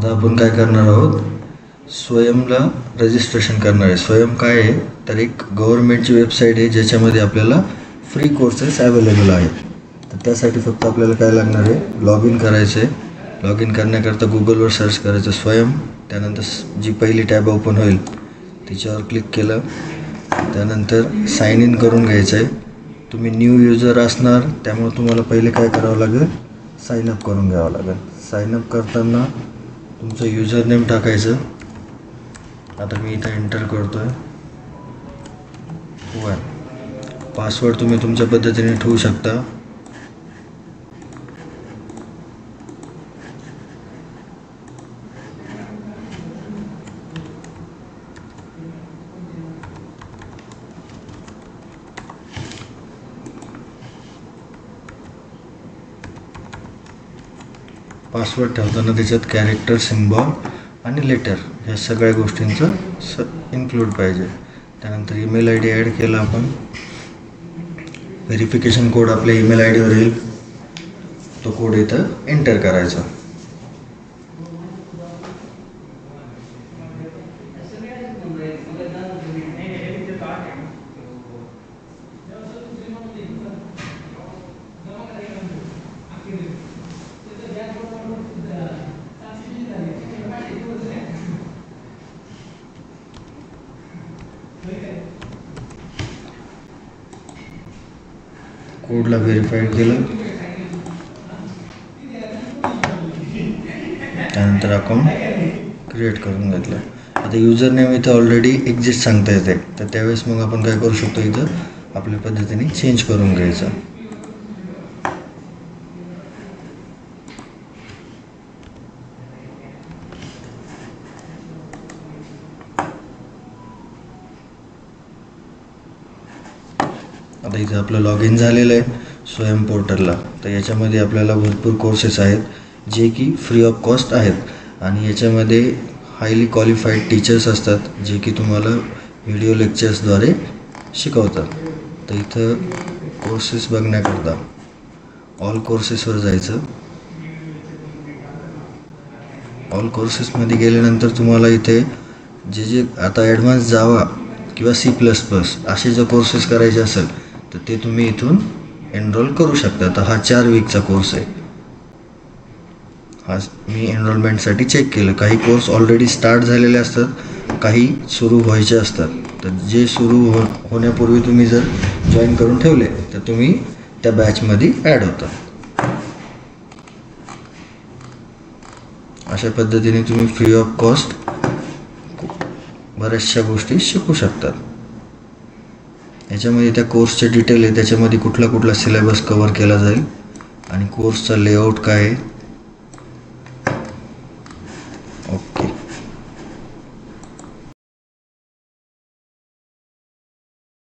आता आपण काय करणार आहोत, स्वयंला रजिस्ट्रेशन करणार आहे. स्वयं काय आहे तर एक गव्हर्नमेंटची वेबसाईट आहे ज्याच्यामध्ये आपल्याला फ्री कोर्सेस अवेलेबल आहेत. तर त्यासाठी फक्त आपल्याला काय लागणार आहे, लॉग इन करायचं आहे. लॉग इन करण्याकरता गुगलवर सर्च करायचं स्वयं. त्यानंतर जी पहिली टॅब ओपन होईल तिच्यावर क्लिक केलं. त्यानंतर साइन इन करून घ्यायचं आहे. तुम्ही न्यू युजर असणार त्यामुळे तुम्हाला पहिले काय करावं लागेल, साइनअप करून घ्यावं लागेल. साइनअप करताना तुमचं युजर नेम टाकायचं. आता मी इथं एंटर करतो आहे. पासवर्ड तुम्ही तुमच्या पद्धतीने ठेवू शकता. पासवर्ड ठेवताना त्याच्यात कॅरेक्टर, सिम्बॉल आणि लेटर ह्या सगळ्या गोष्टींचं इन्क्लूड पाहिजे. त्यानंतर ईमेल आय डी ॲड केला आपण. व्हेरिफिकेशन कोड आपल्या ईमेल आय डीवर येईल, तो कोड इथं एंटर करायचा. कोडला व्हेरीफाईड केलं. त्यानंतर अकाउंट क्रिएट करून घेतलं. आता युजर नेम इथं ऑलरेडी एक्झिस्ट सांगता येते, तर त्यावेळेस मग आपण काय करू शकतो, इथं आपल्या पद्धतीने चेंज करून घ्यायचं. आता इथं आपलं लॉग इन झालेलं आहे स्वयं पोर्टलला. तर याच्यामध्ये आपल्याला भरपूर कोर्सेस आहेत जे की फ्री ऑफ कॉस्ट आहेत. आणि याच्यामध्ये हायली क्वालिफाईड टीचर्स असतात जे की तुम्हाला व्हिडिओ लेक्चर्सद्वारे शिकवतात. तर इथं कोर्सेस बघण्याकरता ऑल कोर्सेसवर जायचं. ऑल कोर्सेसमध्ये गेल्यानंतर तुम्हाला इथे जे आता ॲडव्हान्स जावा किंवा C++ असे जे कोर्सेस करायचे असेल तर ते तुम्ही इथून एनरोल करू शकता. तर हा 4 वीकचा कोर्स आहे. हा मी एनरोलमेंटसाठी चेक केलं. काही कोर्स ऑलरेडी स्टार्ट झालेले असतात, काही सुरू व्हायचे असतात. तर जे सुरू होण्यापूर्वी तुम्ही जर जॉईन करून ठेवले तर तुम्ही त्या बॅचमध्ये ॲड होता. अशा पद्धतीने तुम्ही फ्री ऑफ कॉस्ट बऱ्याचशा गोष्टी शिकू शकतात. याच्यामध्ये त्या कोर्सचे डिटेल आहे, त्याच्यामध्ये कुठला सिलेबस कव्हर केला जाईल आणि कोर्सचा लेआउट काय आहे